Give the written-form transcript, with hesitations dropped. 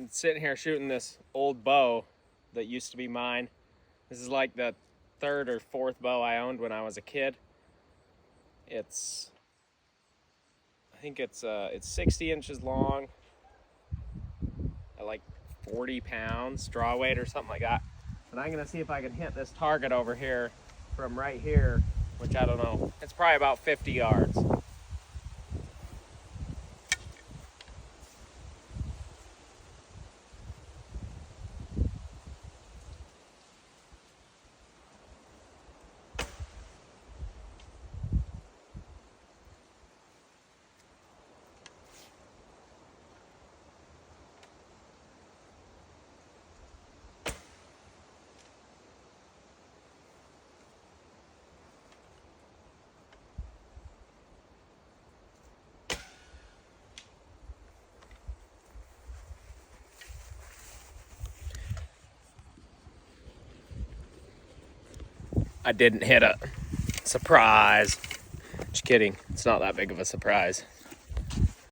I'm sitting here shooting this old bow that used to be mine. This is like the third or fourth bow I owned when I was a kid. I think it's 60 inches long, at like 40 pounds draw weight or something like that. And I'm gonna see if I can hit this target over here from right here, which I don't know. It's probably about 50 yards. I didn't hit a surprise. Just kidding. It's not that big of a surprise.